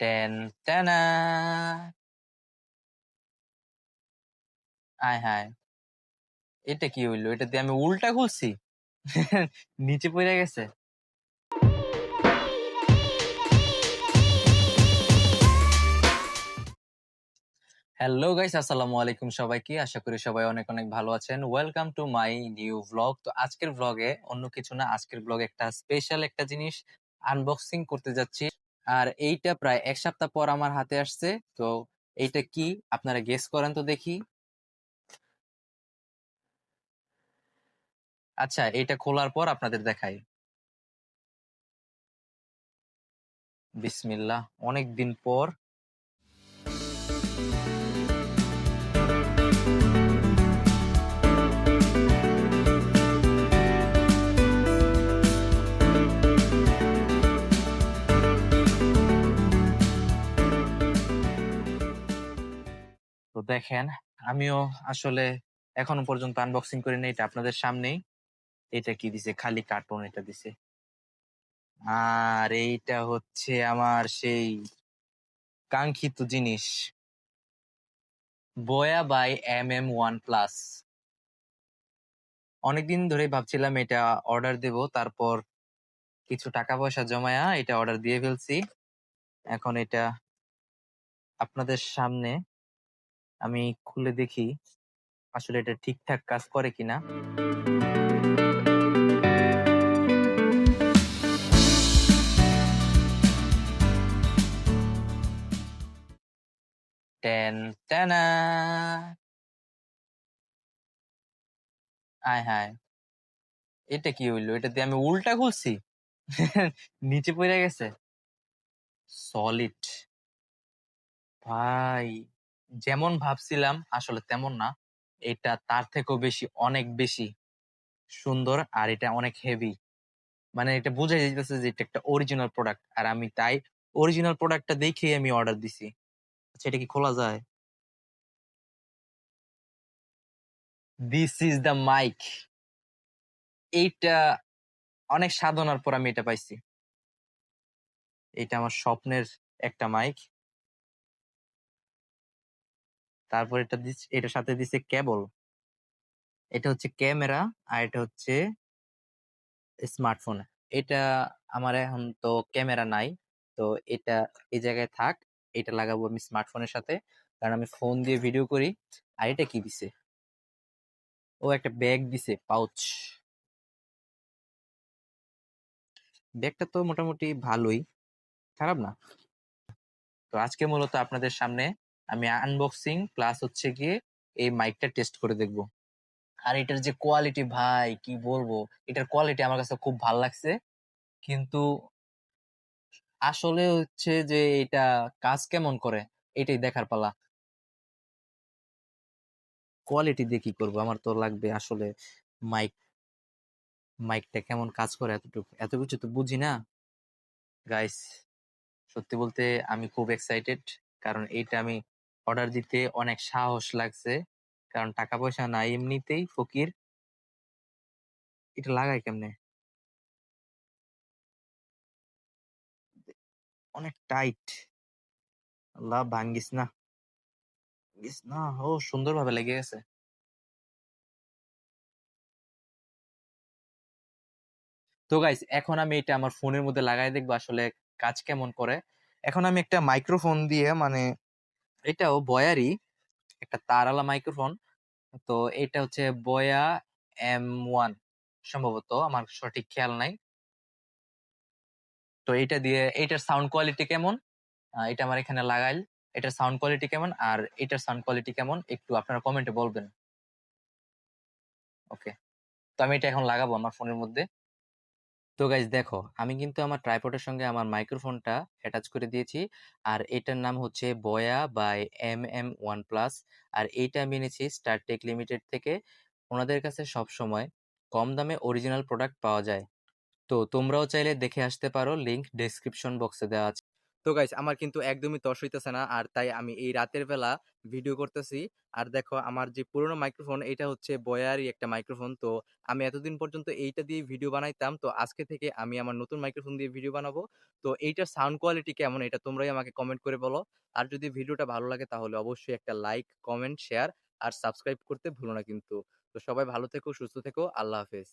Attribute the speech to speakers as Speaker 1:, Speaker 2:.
Speaker 1: Ten টানা। আয় হায়, এটা কি হইলো? এটা দিয়ে আমি উল্টা খুলছি। নিচে পড়ে গেছে। হ্যালো গাইস, আসসালামু আলাইকুম সবাইকে। আশা করি সবাই অনেক অনেক ভালো আছেন। Welcome to my new vlog. তো আজকের ভ্লগে অন্য কিছু না, আজকের ভ্লগে একটা স্পেশাল একটা জিনিস আনবক্সিং করতে যাচ্ছি। আর এইটা প্রায় এক সপ্তাহ পর আমার হাতে আসছে। তো এইটা কি আপনারা গেস করেন তো দেখি। আচ্ছা, এটা খোলার পর আপনাদের দেখাই। বিসমিল্লাহ, অনেক দিন পর। তো দেখেন, আমিও আসলে এখনো পর্যন্ত আনবক্সিং করি না। এটা আপনাদের সামনেই। এটা কি দিছে? খালি কার্টুন এটা দিছে। আর এইটা হচ্ছে আমার সেই কাঙ্ক্ষিত জিনিস, বোয়া বাই MM1 প্লাস। অনেকদিন ধরে ভাবছিলাম এটা অর্ডার দেব, তারপর কিছু টাকা পয়সা জমায়া এটা অর্ডার দিয়ে ফেলছি। এখন এটা আপনাদের সামনে আমি খুলে দেখি আসলে এটা ঠিকঠাক কাজ করে কিনা। টেন টানা। আয় হায়, এটা কি হইলো? এটা দিয়ে আমি উল্টা খুলছি। নিচে পড়ে গেছে। সলিড ভাই, যেমন ভাবছিলাম আসলে তেমন না। এটা তার থেকেও বেশি, অনেক বেশি সুন্দর। আর এটা অনেক হেভি। মানে এটা বোঝা যাইতেছে যে এটা একটা অরিজিনাল প্রোডাক্ট। আর আমি তাই অরিজিনাল প্রোডাক্টটা দেখেই আমি অর্ডার দিছি। আচ্ছা, এটা কি খোলা যায়? This is the mike. এইটা অনেক সাধনার পর আমি এটা পাইছি। এটা আমার স্বপ্নের একটা মাইক। তারপর এটার সাথে দিছে কেবল। এটা হচ্ছে ক্যামেরা, আর এটা হচ্ছে স্মার্টফোন। এটা আমার এখন তো ক্যামেরা নাই, তো এটা এই জায়গায় থাক। এটা লাগাবো আমি স্মার্টফোনের সাথে, কারণ আমি ফোন দিয়ে ভিডিও করি। আর এটা কি দিছে? ও একটা ব্যাগ দিছে, পাউচ। ব্যাগটা তো মোটামুটি ভালোই, খারাপ না। তো আজকে মূলত আপনাদের সামনে আমি আনবক্সিং প্লাস হচ্ছে গিয়ে এই মাইকটা টেস্ট করে দেখবো। আর এটার যে কোয়ালিটি, ভাই কি বলবো, এটার কোয়ালিটি আমার কাছে খুব ভালো লাগছে। কিন্তু আসলে হচ্ছে যে এটা কাজ কেমন করে এটাই দেখার পালা। কোয়ালিটি দিয়ে কি করবো? আমার তো লাগবে আসলে মাইক। মাইকটা কেমন কাজ করে এতটুকু, এত কিছু তো বুঝি না গাইস। সত্যি বলতে আমি খুব এক্সাইটেড, কারণ এইটা আমি অর্ডার দিতে অনেক সাহস লাগছে। কারণ টাকা পয়সা নাই, এমনিতেই ফকির। এটা লাগাই কেমনে? অনেক টাইট। আল্লাহ, ভাঙ্গিস না, ভাঙ্গিস না। ও, সুন্দরভাবে লেগে গেছে। তো গাইস, এখন আমি এটা আমার ফোনের মধ্যে লাগাই দেখবো আসলে কাজ কেমন করে। এখন আমি একটা মাইক্রোফোন দিয়ে, মানে এটাও বয়ারই, একটা তারওয়ালা মাইক্রোফোন। তো এটা হচ্ছে বয়া M1 সম্ভবত, আমার সঠিক খেয়াল নাই। তো এটা দিয়ে এটার সাউন্ড কোয়ালিটি কেমন, এটা আমার এখানে লাগাইল। এটার সাউন্ড কোয়ালিটি কেমন আর এটার সাউন্ড কোয়ালিটি কেমন একটু আপনারা কমেন্টে বলবেন। ওকে, তো আমি এটা এখন লাগাবো আমার ফোনের মধ্যে। তো গাইজ দেখো, আমি কিন্তু আমার ট্রাইপডের সঙ্গে আমার মাইক্রোফোনটা অ্যাটাচ করে দিয়েছি। আর এটার নাম হচ্ছে বয়া বাই MM1 প্লাস। আর এইটা আমি এনেছি স্টারটেক লিমিটেড থেকে। ওনাদের কাছে সব সময় কম দামে অরিজিনাল প্রোডাক্ট পাওয়া যায়। তো তোমরাও চাইলে দেখে আসতে পারো, লিংক ডেসক্রিপশন বক্সে দেওয়া আছে।
Speaker 2: তো গাইস আমার কিন্তু একদমই তর সইতেছে না, আর তাই আমি এই রাতের বেলা ভিডিও করতেছি। আর দেখো আমার যে পুরোনো মাইক্রোফোন এটা হচ্ছে বয়ারই একটা মাইক্রোফোন। তো আমি এতদিন পর্যন্ত এইটা দিয়ে ভিডিও বানাইতাম, তো আজকে থেকে আমি আমার নতুন মাইক্রোফোন দিয়ে ভিডিও বানাবো। তো এইটার সাউন্ড কোয়ালিটি কেমন এটা তোমরাই আমাকে কমেন্ট করে বলো। আর যদি ভিডিওটা ভালো লাগে তাহলে অবশ্যই একটা লাইক, কমেন্ট, শেয়ার আর সাবস্ক্রাইব করতে ভুলো না কিন্তু। তো সবাই ভালো থেকো, সুস্থ থেকো, আল্লাহ হাফেজ।